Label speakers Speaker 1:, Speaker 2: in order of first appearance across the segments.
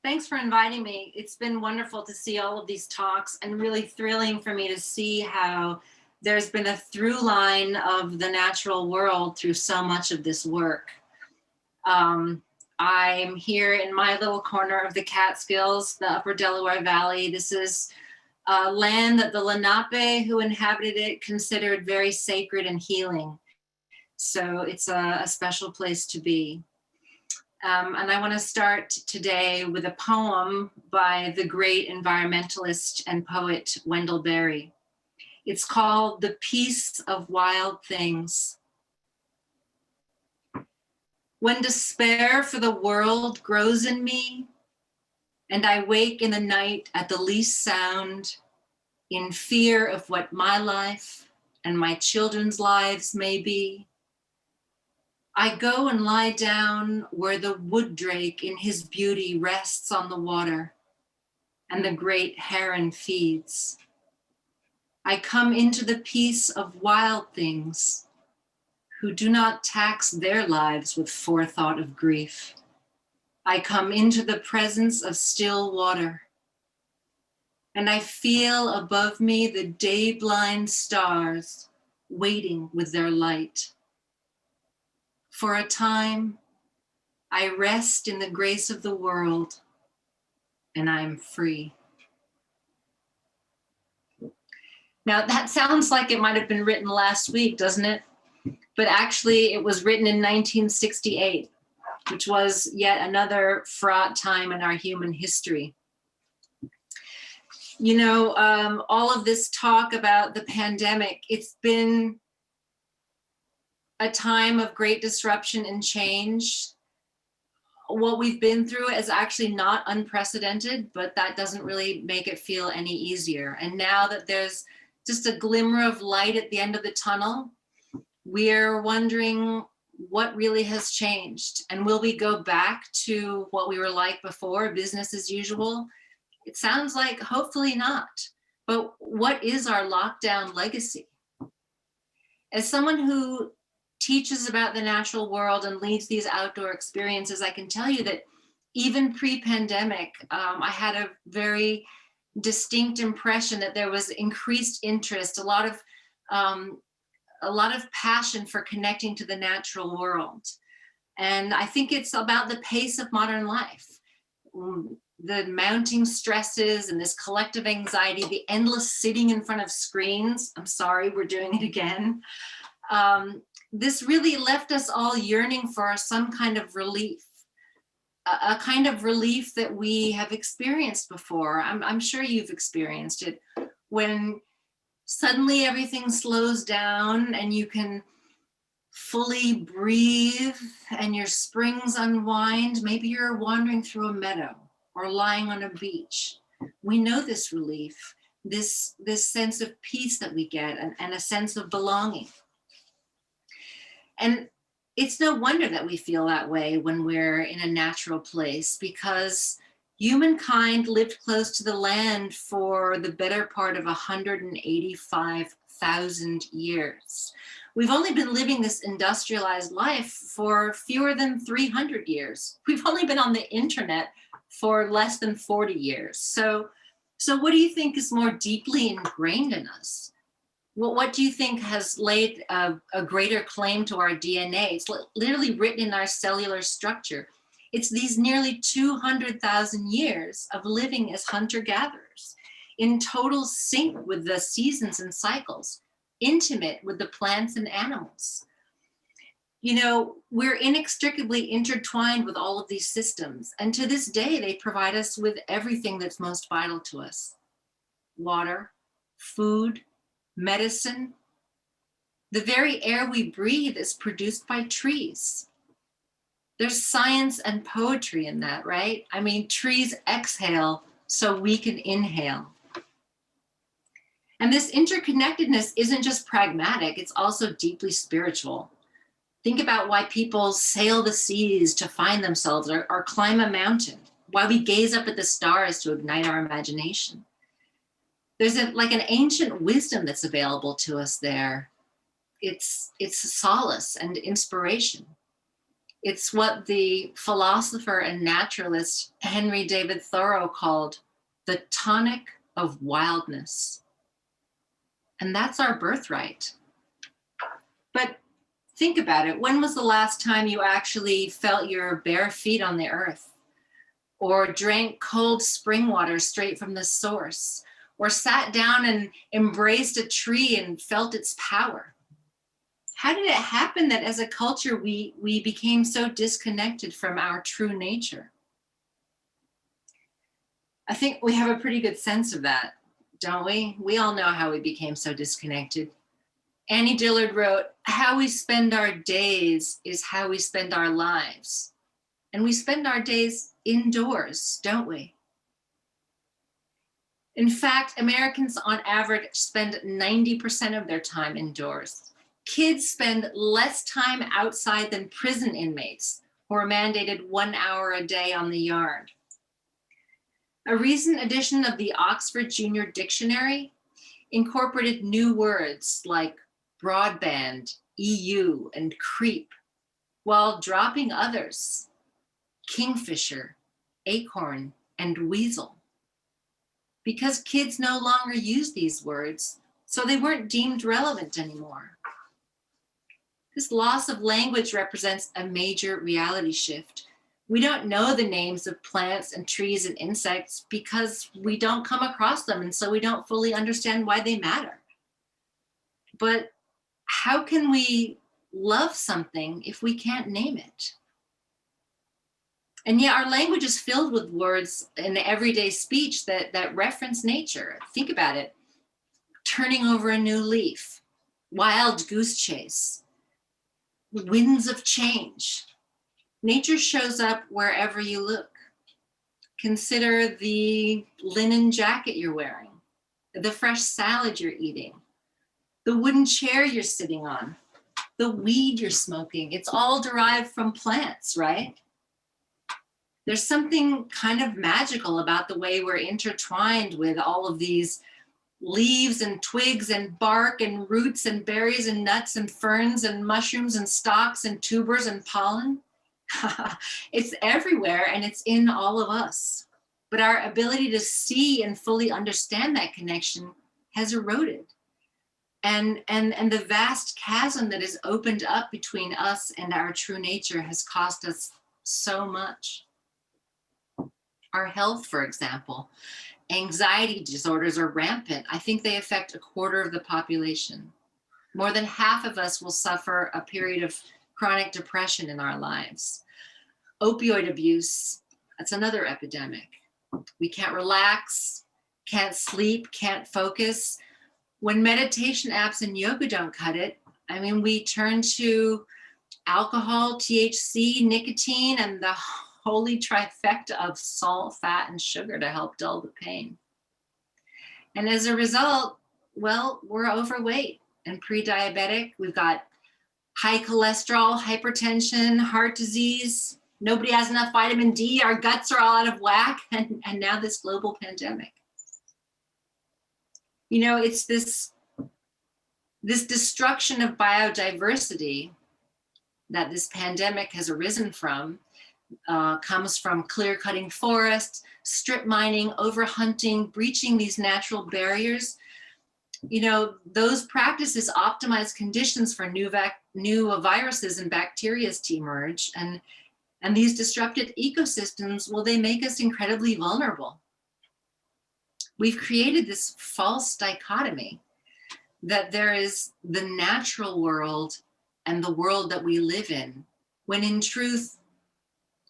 Speaker 1: Thanks for inviting me. It's been wonderful to see all of these talks and really thrilling for me to see how there's been a through line of the natural world through so much of this work. I'm here in my little corner of the Catskills, the Upper Delaware Valley. This is land that the Lenape who inhabited it considered very sacred and healing. So it's a special place to be. And I want to start today with a poem by the great environmentalist and poet Wendell Berry. It's called The Peace of Wild Things. When despair for the world grows in me, and I wake in the night at the least sound, in fear of what my life and my children's lives may be, I go and lie down where the wood drake in his beauty rests on the water and the great heron feeds. I come into the peace of wild things who do not tax their lives with forethought of grief. I come into the presence of still water, and I feel above me the day-blind stars waiting with their light. For a time, I rest in the grace of the world, and I am free. Now, that sounds like it might have been written last week, doesn't it? But actually, it was written in 1968, which was yet another fraught time in our human history. You know, all of this talk about the pandemic, it's been a time of great disruption and change. What we've been through is actually not unprecedented, but that doesn't really make it feel any easier. And now that there's just a glimmer of light at the end of the tunnel, we're wondering what really has changed. And will we go back to what we were like before, business as usual? It sounds like hopefully not. But what is our lockdown legacy? As someone who teaches about the natural world and leads these outdoor experiences, I can tell you that even pre-pandemic, I had a very distinct impression that there was increased interest, a lot of passion for connecting to the natural world. And I think it's about the pace of modern life. The mounting stresses and this collective anxiety, the endless sitting in front of screens. I'm sorry, we're doing it again. This really left us all yearning for some kind of relief, a kind of relief that we have experienced before. I'm sure you've experienced it, when suddenly everything slows down and you can fully breathe and your springs unwind. Maybe you're wandering through a meadow or lying on a beach. We know this relief, this sense of peace that we get, and a sense of belonging. And it's no wonder that we feel that way when we're in a natural place, because humankind lived close to the land for the better part of 185,000 years. We've only been living this industrialized life for fewer than 300 years. We've only been on the internet for less than 40 years. So what do you think is more deeply ingrained in us? Well, what do you think has laid a greater claim to our DNA? It's literally written in our cellular structure. It's these nearly 200,000 years of living as hunter-gatherers, in total sync with the seasons and cycles, intimate with the plants and animals. You know, we're inextricably intertwined with all of these systems, and to this day, they provide us with everything that's most vital to us: water, food, medicine. The very air we breathe is produced by trees. There's science and poetry in that, right? I mean, trees exhale so we can inhale. And this interconnectedness isn't just pragmatic, it's also deeply spiritual. Think about why people sail the seas to find themselves, or climb a mountain, why we gaze up at the stars to ignite our imagination. There's like an ancient wisdom that's available to us there. It's solace and inspiration. It's what the philosopher and naturalist Henry David Thoreau called the tonic of wildness. And that's our birthright. But think about it. When was the last time you actually felt your bare feet on the earth? Or drank cold spring water straight from the source? Or sat down and embraced a tree and felt its power? How did it happen that as a culture we became so disconnected from our true nature? I think we have a pretty good sense of that, don't we? We all know how we became so disconnected. Annie Dillard wrote, "How we spend our days is how we spend our lives." And we spend our days indoors, don't we? In fact, Americans on average spend 90% of their time indoors. Kids spend less time outside than prison inmates who are mandated 1 hour a day on the yard. A recent edition of the Oxford Junior Dictionary incorporated new words like broadband, EU, and creep, while dropping others, kingfisher, acorn, and weasel. Because kids no longer use these words, so they weren't deemed relevant anymore. This loss of language represents a major reality shift. We don't know the names of plants and trees and insects because we don't come across them, and so we don't fully understand why they matter. But how can we love something if we can't name it? And yet our language is filled with words in everyday speech that reference nature. Think about it. Turning over a new leaf, wild goose chase, winds of change. Nature shows up wherever you look. Consider the linen jacket you're wearing, the fresh salad you're eating, the wooden chair you're sitting on, the weed you're smoking. It's all derived from plants, right? There's something kind of magical about the way we're intertwined with all of these leaves and twigs and bark and roots and berries and nuts and ferns and mushrooms and stalks and tubers and pollen. It's everywhere and it's in all of us. But our ability to see and fully understand that connection has eroded. And the vast chasm that has opened up between us and our true nature has cost us so much. Our health, for example, anxiety disorders are rampant. I think they affect 1/4 of the population. More than half of us will suffer a period of chronic depression in our lives. Opioid abuse, that's another epidemic. We can't relax, can't sleep, can't focus. When meditation apps and yoga don't cut it, I mean, we turn to alcohol, THC, nicotine, and the holy trifecta of salt, fat, and sugar to help dull the pain. And as a result, well, we're overweight and pre-diabetic. We've got high cholesterol, hypertension, heart disease. Nobody has enough vitamin D. Our guts are all out of whack. And now this global pandemic. You know, it's this destruction of biodiversity that this pandemic has arisen from. Comes from clear-cutting forests, strip mining, overhunting, breaching these natural barriers. You know, those practices optimize conditions for new viruses and bacteria to emerge. And these disrupted ecosystems, well, they make us incredibly vulnerable. We've created this false dichotomy that there is the natural world and the world that we live in, when in truth,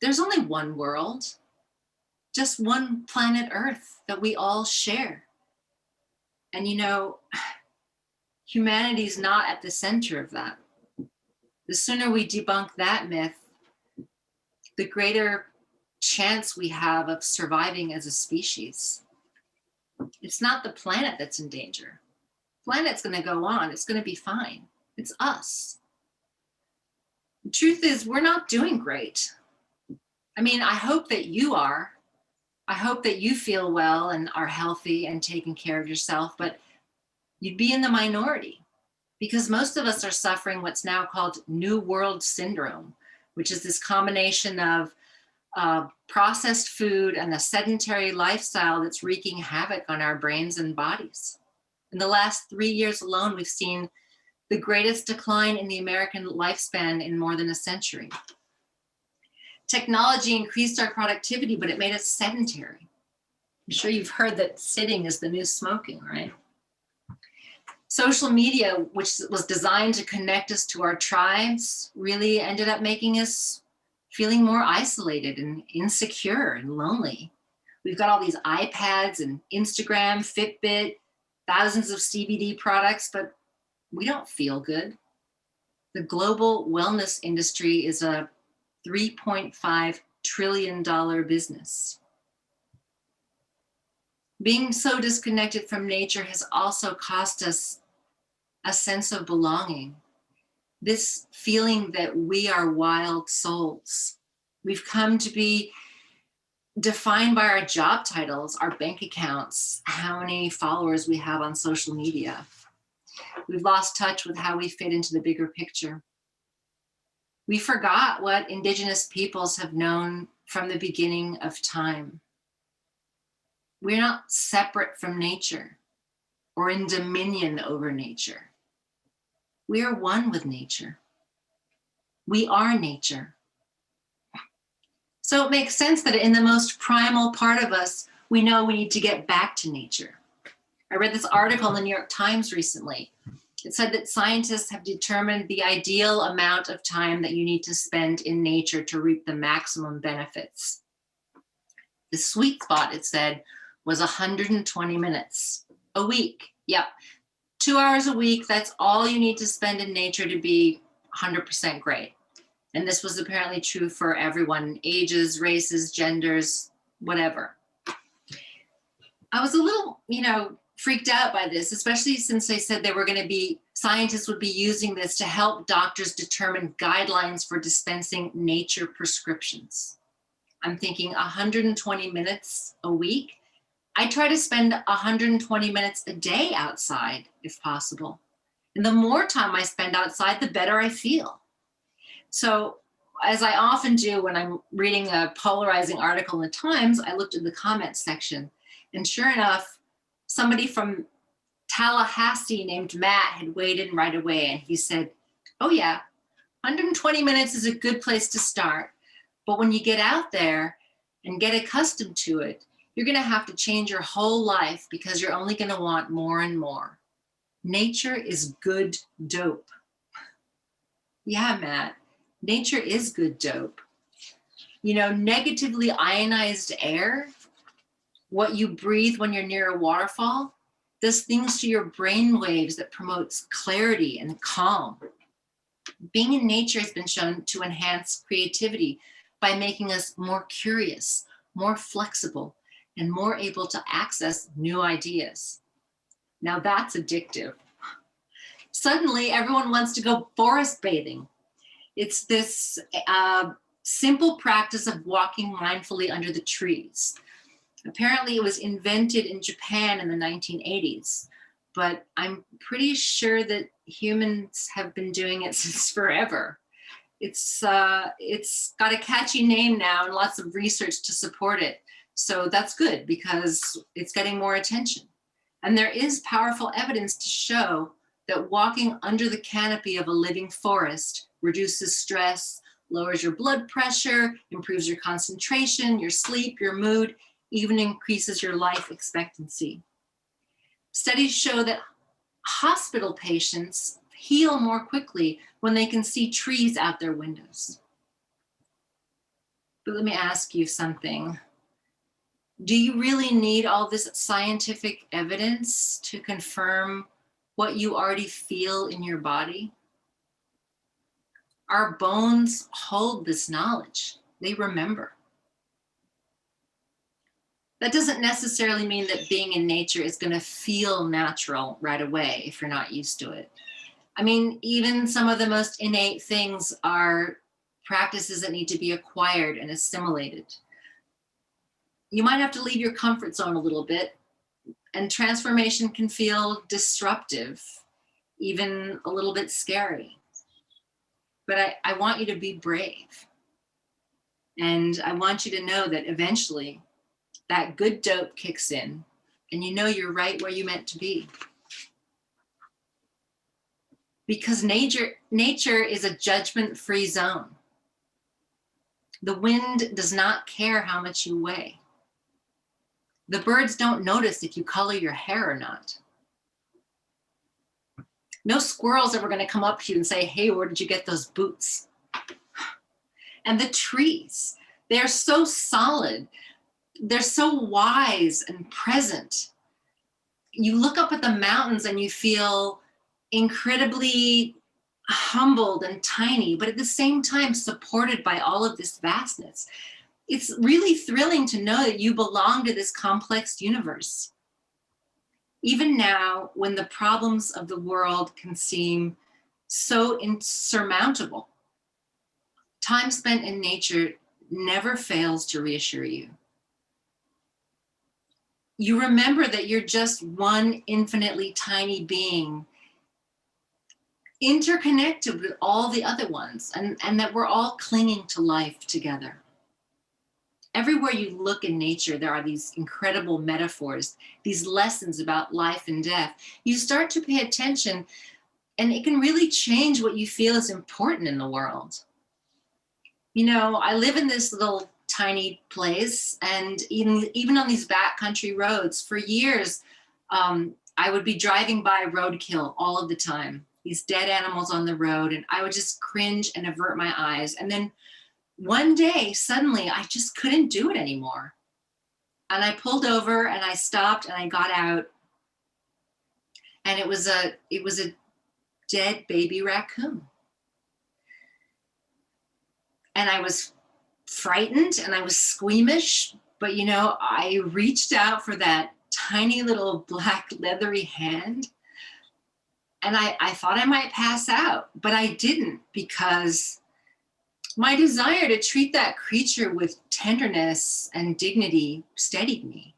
Speaker 1: there's only one world, just one planet Earth that we all share. And you know, humanity's not at the center of that. The sooner we debunk that myth, the greater chance we have of surviving as a species. It's not the planet that's in danger. The planet's gonna go on, it's gonna be fine. It's us. The truth is, we're not doing great. I mean, I hope that you are. I hope that you feel well and are healthy and taking care of yourself, but you'd be in the minority because most of us are suffering what's now called New World Syndrome, which is this combination of processed food and a sedentary lifestyle that's wreaking havoc on our brains and bodies. In the last 3 years alone, we've seen the greatest decline in the American lifespan in more than a century. Technology increased our productivity, but it made us sedentary. I'm sure you've heard that sitting is the new smoking, right? Social media, which was designed to connect us to our tribes, really ended up making us feeling more isolated and insecure and lonely. We've got all these iPads and Instagram, Fitbit, thousands of CBD products, but we don't feel good. The global wellness industry is a $3.5 trillion business. Being so disconnected from nature has also cost us a sense of belonging. This feeling that we are wild souls. We've come to be defined by our job titles, our bank accounts, how many followers we have on social media. We've lost touch with how we fit into the bigger picture. We forgot what indigenous peoples have known from the beginning of time. We're not separate from nature or in dominion over nature. We are one with nature. We are nature. So it makes sense that in the most primal part of us, we know we need to get back to nature. I read this article in the New York Times recently. It said that scientists have determined the ideal amount of time that you need to spend in nature to reap the maximum benefits. The sweet spot, it said, was 120 minutes a week. Yep, 2 hours a week, that's all you need to spend in nature to be 100% great. And this was apparently true for everyone, ages, races, genders, whatever. I was a little, freaked out by this, especially since they said they were going to be, scientists would be using this to help doctors determine guidelines for dispensing nature prescriptions. I'm thinking 120 minutes a week. I try to spend 120 minutes a day outside, if possible. And the more time I spend outside, the better I feel. So, as I often do when I'm reading a polarizing article in the Times, I looked at the comments section. And sure enough, somebody from Tallahassee named Matt had weighed in right away. And he said, oh yeah, 120 minutes is a good place to start. But when you get out there and get accustomed to it, you're going to have to change your whole life because you're only going to want more and more. Nature is good dope. Yeah, Matt, nature is good dope. Negatively ionized air, what you breathe when you're near a waterfall, does things to your brain waves that promotes clarity and calm. Being in nature has been shown to enhance creativity by making us more curious, more flexible, and more able to access new ideas. Now that's addictive. Suddenly, everyone wants to go forest bathing. It's this simple practice of walking mindfully under the trees. Apparently, it was invented in Japan in the 1980s, but I'm pretty sure that humans have been doing it since forever. It's got a catchy name now and lots of research to support it. So that's good because it's getting more attention. And there is powerful evidence to show that walking under the canopy of a living forest reduces stress, lowers your blood pressure, improves your concentration, your sleep, your mood, even increases your life expectancy. Studies show that hospital patients heal more quickly when they can see trees out their windows. But let me ask you something. Do you really need all this scientific evidence to confirm what you already feel in your body? Our bones hold this knowledge. They remember. That doesn't necessarily mean that being in nature is going to feel natural right away if you're not used to it. I mean, even some of the most innate things are practices that need to be acquired and assimilated. You might have to leave your comfort zone a little bit, and transformation can feel disruptive, even a little bit scary. But I want you to be brave. And I want you to know that eventually that good dope kicks in and you know you're right where you meant to be. Because nature is a judgment-free zone. The wind does not care how much you weigh. The birds don't notice if you color your hair or not. No squirrel's ever going to come up to you and say, hey, where did you get those boots? And the trees, they're so solid. They're so wise and present. You look up at the mountains and you feel incredibly humbled and tiny, but at the same time supported by all of this vastness. It's really thrilling to know that you belong to this complex universe. Even now, when the problems of the world can seem so insurmountable, time spent in nature never fails to reassure you. You remember that you're just one infinitely tiny being, interconnected with all the other ones, and that we're all clinging to life together. Everywhere you look in nature, there are these incredible metaphors, these lessons about life and death. You start to pay attention, and it can really change what you feel is important in the world. You know, I live in this little tiny place, and even on these backcountry roads, for years, I would be driving by roadkill all of the time, these dead animals on the road, and I would just cringe and avert my eyes. And then one day, suddenly, I just couldn't do it anymore. And I pulled over and I stopped and I got out, and it was a dead baby raccoon. And I was frightened and I was squeamish, but you know, I reached out for that tiny little black leathery hand, and I thought I might pass out, but I didn't, because my desire to treat that creature with tenderness and dignity steadied me.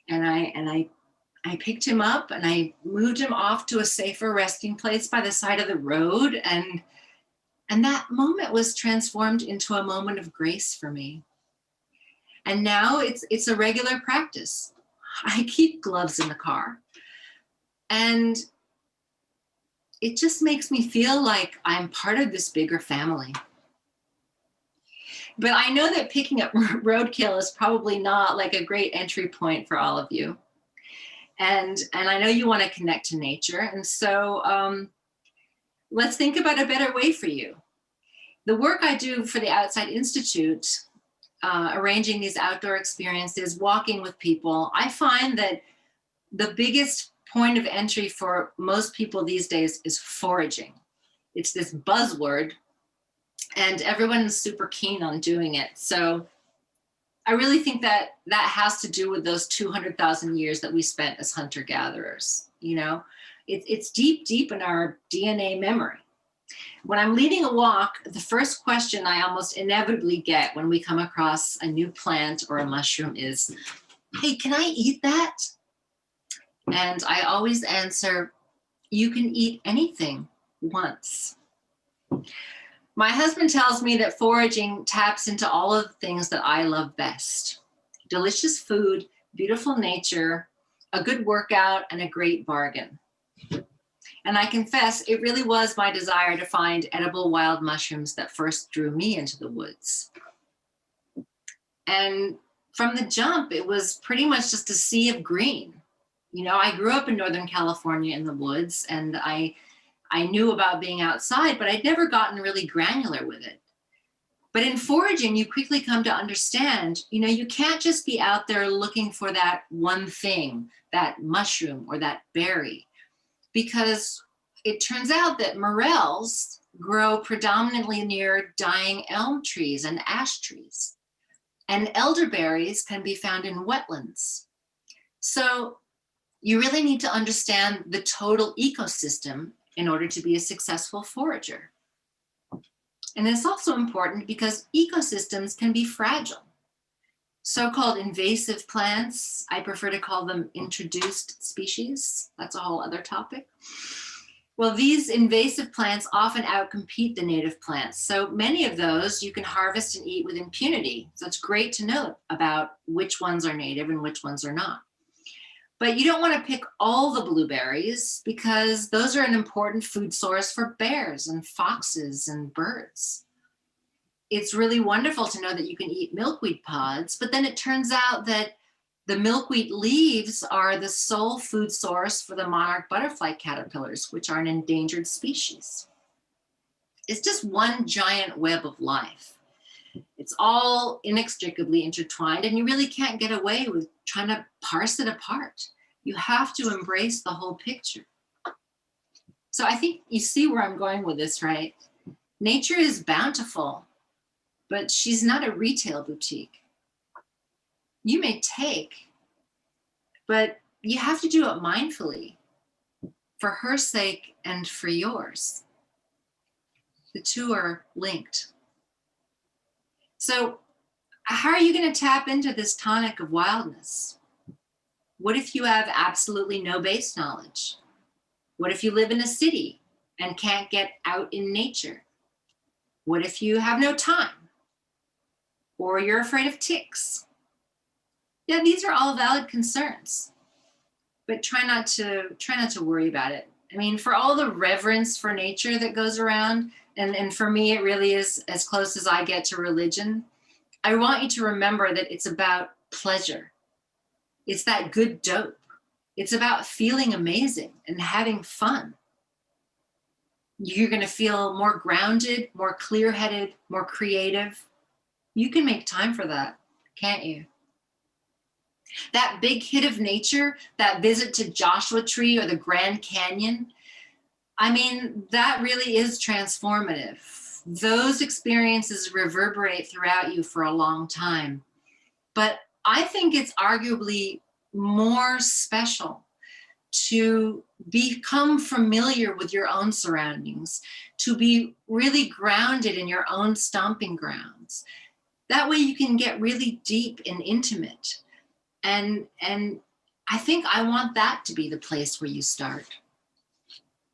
Speaker 1: And I picked him up and I moved him off to a safer resting place by the side of the road, and that moment was transformed into a moment of grace for me. And now it's a regular practice. I keep gloves in the car, and it just makes me feel like I'm part of this bigger family. But I know that picking up roadkill is probably not like a great entry point for all of you. And I know you want to connect to nature. And so let's think about a better way for you. The work I do for the Outside Institute, arranging these outdoor experiences, walking with people, I find that the biggest point of entry for most people these days is foraging. It's this buzzword, and everyone is super keen on doing it. So I really think that that has to do with those 200,000 years that we spent as hunter-gatherers. You know, it's deep, deep in our DNA memory. When I'm leading a walk, the first question I almost inevitably get when we come across a new plant or a mushroom is, hey, can I eat that? And I always answer, you can eat anything once. My husband tells me that foraging taps into all of the things that I love best: delicious food, beautiful nature, a good workout, and a great bargain. And I confess, it really was my desire to find edible wild mushrooms that first drew me into the woods. And from the jump, it was pretty much just a sea of green. You know, I grew up in Northern California in the woods, and I knew about being outside, but I'd never gotten really granular with it. But in foraging, you quickly come to understand, you know, you can't just be out there looking for that one thing, that mushroom or that berry, because it turns out that morels grow predominantly near dying elm trees and ash trees, and elderberries can be found in wetlands. So you really need to understand the total ecosystem in order to be a successful forager. And it's also important because ecosystems can be fragile. So-called invasive plants, I prefer to call them introduced species. That's a whole other topic. Well, these invasive plants often outcompete the native plants. So many of those you can harvest and eat with impunity. So it's great to know about which ones are native and which ones are not. But you don't want to pick all the blueberries because those are an important food source for bears and foxes and birds. It's really wonderful to know that you can eat milkweed pods, but then it turns out that the milkweed leaves are the sole food source for the monarch butterfly caterpillars, which are an endangered species. It's just one giant web of life. It's all inextricably intertwined, and you really can't get away with trying to parse it apart. You have to embrace the whole picture. So I think you see where I'm going with this, right? Nature is bountiful, but she's not a retail boutique. You may take, but you have to do it mindfully for her sake and for yours. The two are linked. So how are you going to tap into this tonic of wildness? What if you have absolutely no base knowledge? What if you live in a city and can't get out in nature? What if you have no time? Or you're afraid of ticks? Yeah, these are all valid concerns, but try not to worry about it. I mean, for all the reverence for nature that goes around, and for me, it really is as close as I get to religion. I want you to remember that it's about pleasure. It's that good dope. It's about feeling amazing and having fun. You're going to feel more grounded, more clear-headed, more creative. You can make time for that, can't you? That big hit of nature, that visit to Joshua Tree or the Grand Canyon, I mean, that really is transformative. Those experiences reverberate throughout you for a long time. But I think it's arguably more special to become familiar with your own surroundings, to be really grounded in your own stomping grounds. That way you can get really deep and intimate. And I think I want that to be the place where you start.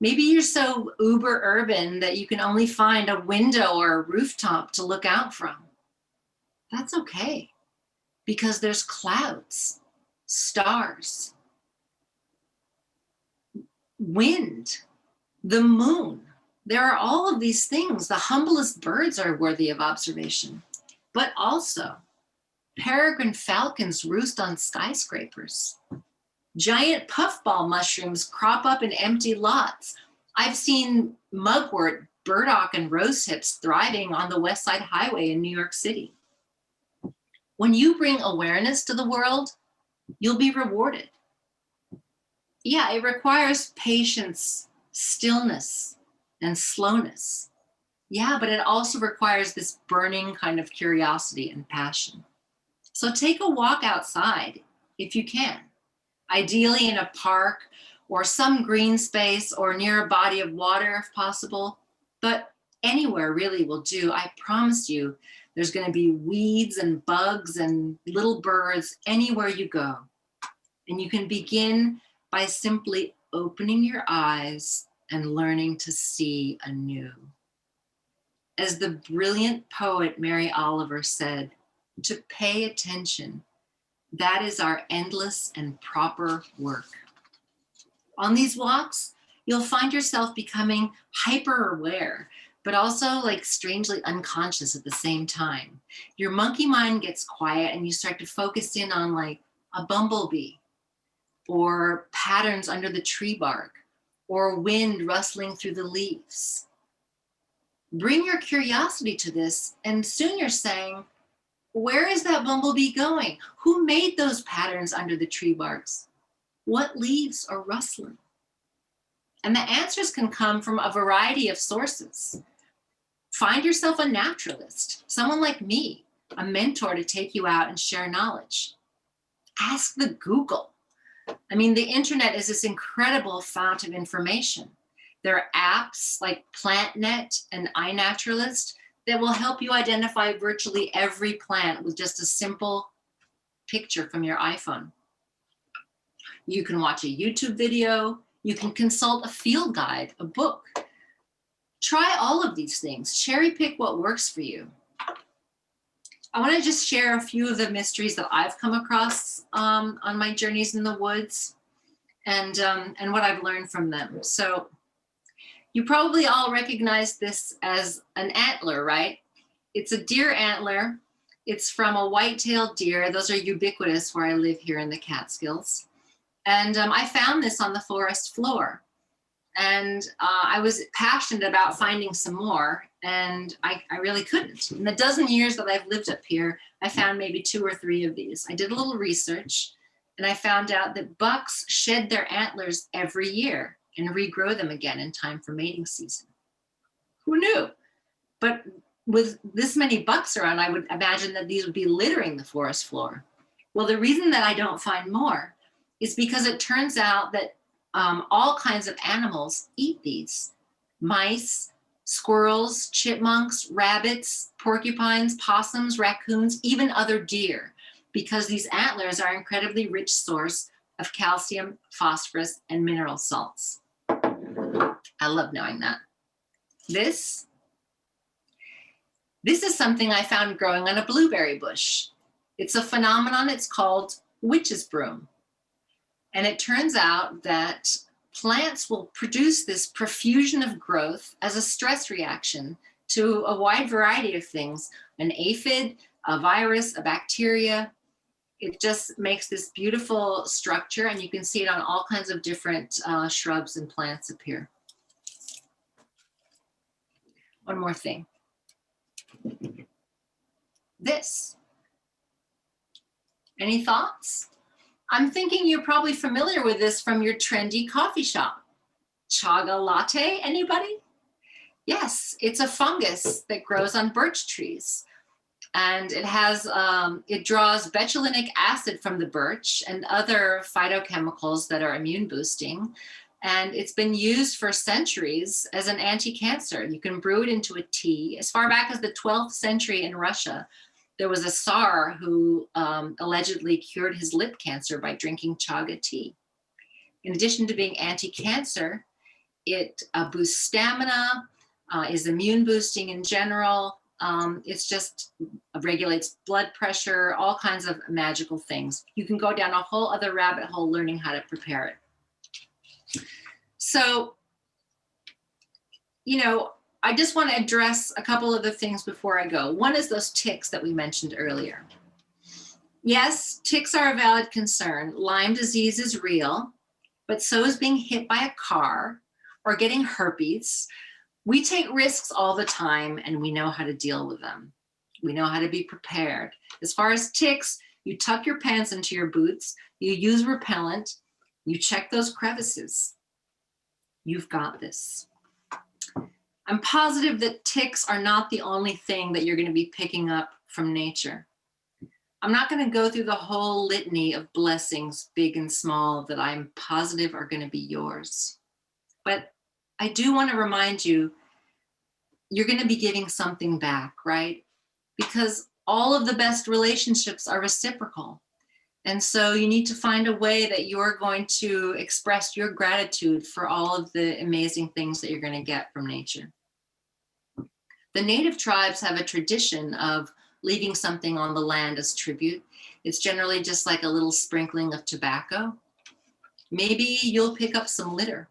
Speaker 1: Maybe you're so uber urban that you can only find a window or a rooftop to look out from. That's okay, because there's clouds, stars, wind, the moon. There are all of these things. The humblest birds are worthy of observation, but also peregrine falcons roost on skyscrapers. Giant puffball mushrooms crop up in empty lots. I've seen mugwort, burdock, and rosehips thriving on the West Side Highway in New York City. When you bring awareness to the world, you'll be rewarded. Yeah, it requires patience, stillness, and slowness. Yeah, but it also requires this burning kind of curiosity and passion. So take a walk outside if you can. Ideally in a park or some green space or near a body of water if possible, but anywhere really will do. I promise you, there's going to be weeds and bugs and little birds anywhere you go. And you can begin by simply opening your eyes and learning to see anew. As the brilliant poet Mary Oliver said, to pay attention, that is our endless and proper work. On these walks, you'll find yourself becoming hyper aware, but also like strangely unconscious at the same time. Your monkey mind gets quiet and you start to focus in on like a bumblebee or patterns under the tree bark or wind rustling through the leaves. Bring your curiosity to this and soon you're saying, where is that bumblebee going? Who made those patterns under the tree barks? What leaves are rustling? And the answers can come from a variety of sources. Find yourself a naturalist, someone like me, a mentor to take you out and share knowledge. Ask the Google. I mean, the internet is this incredible fount of information. There are apps like PlantNet and iNaturalist that will help you identify virtually every plant with just a simple picture from your iPhone. You can watch a YouTube video, You can consult a field guide, a book. Try all of these things. Cherry pick what works for you. I want to just share a few of the mysteries that I've come across on my journeys in the woods and what I've learned from them. So you probably all recognize this as an antler, right? It's a deer antler. It's from a white-tailed deer. Those are ubiquitous where I live here in the Catskills. And I found this on the forest floor. And I was passionate about finding some more, and I really couldn't. In the dozen years that I've lived up here, I found maybe 2 or 3 of these. I did a little research, and I found out that bucks shed their antlers every year and regrow them again in time for mating season. Who knew? But with this many bucks around, I would imagine that these would be littering the forest floor. Well, the reason that I don't find more is because it turns out that all kinds of animals eat these. Mice, squirrels, chipmunks, rabbits, porcupines, possums, raccoons, even other deer, because these antlers are an incredibly rich source of calcium, phosphorus, and mineral salts. I love knowing that. This is something I found growing on a blueberry bush. It's a phenomenon, it's called witch's broom. And it turns out that plants will produce this profusion of growth as a stress reaction to a wide variety of things, an aphid, a virus, a bacteria. It just makes this beautiful structure, and you can see it on all kinds of different shrubs and plants up here. One more thing. This. Any thoughts? I'm thinking you're probably familiar with this from your trendy coffee shop. Chaga latte, anybody? Yes, it's a fungus that grows on birch trees. And it has, it draws betulinic acid from the birch and other phytochemicals that are immune boosting. And it's been used for centuries as an anti-cancer. You can brew it into a tea. As far back as the 12th century in Russia, there was a Tsar who allegedly cured his lip cancer by drinking chaga tea. In addition to being anti-cancer, it boosts stamina, is immune boosting in general. It's just regulates blood pressure, all kinds of magical things. You can go down a whole other rabbit hole learning how to prepare it. So, you know, I just want to address a couple of the things before I go. One is those ticks that we mentioned earlier. Yes, ticks are a valid concern. Lyme disease is real, but so is being hit by a car or getting herpes. We take risks all the time, and we know how to deal with them. We know how to be prepared. As far as ticks, you tuck your pants into your boots, you use repellent, you check those crevices. You've got this. I'm positive that ticks are not the only thing that you're going to be picking up from nature. I'm not going to go through the whole litany of blessings, big and small, that I'm positive are going to be yours. But I do want to remind you, you're going to be giving something back, right? Because all of the best relationships are reciprocal. And so you need to find a way that you're going to express your gratitude for all of the amazing things that you're going to get from nature. The native tribes have a tradition of leaving something on the land as tribute. It's generally just like a little sprinkling of tobacco. Maybe you'll pick up some litter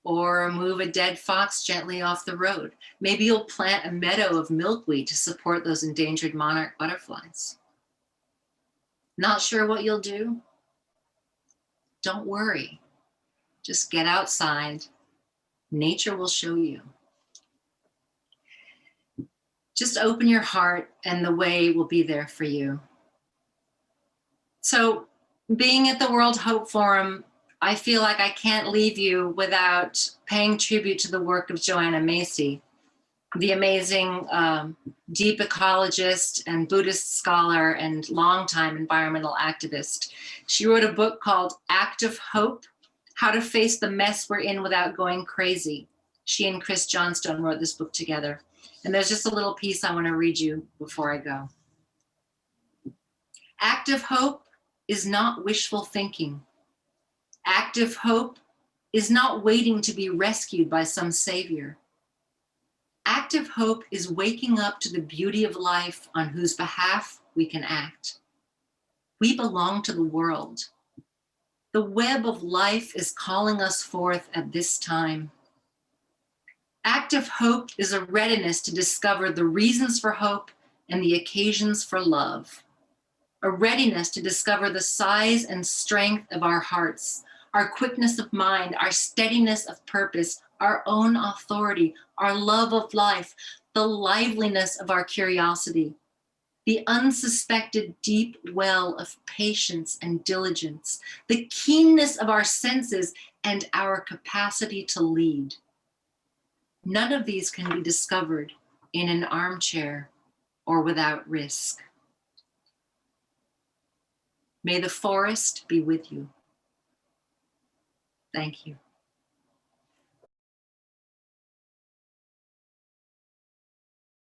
Speaker 1: or move a dead fox gently off the road. Maybe you'll plant a meadow of milkweed to support those endangered monarch butterflies. Not sure what you'll do? Don't worry. Just get outside. Nature will show you. Just open your heart and the way will be there for you. So being at the World Hope Forum, I feel like I can't leave you without paying tribute to the work of Joanna Macy, the amazing deep ecologist and Buddhist scholar and longtime environmental activist. She wrote a book called Act of Hope, How to Face the Mess We're In Without Going Crazy. She and Chris Johnstone wrote this book together. And there's just a little piece I want to read you before I go. Active hope is not wishful thinking. Active hope is not waiting to be rescued by some savior. Active hope is waking up to the beauty of life on whose behalf we can act. We belong to the world. The web of life is calling us forth at this time. Active hope is a readiness to discover the reasons for hope and the occasions for love. A readiness to discover the size and strength of our hearts, our quickness of mind, our steadiness of purpose, our own authority, our love of life, the liveliness of our curiosity, the unsuspected deep well of patience and diligence, the keenness of our senses, and our capacity to lead. None of these can be discovered in an armchair or without risk. May the forest be with you. Thank you.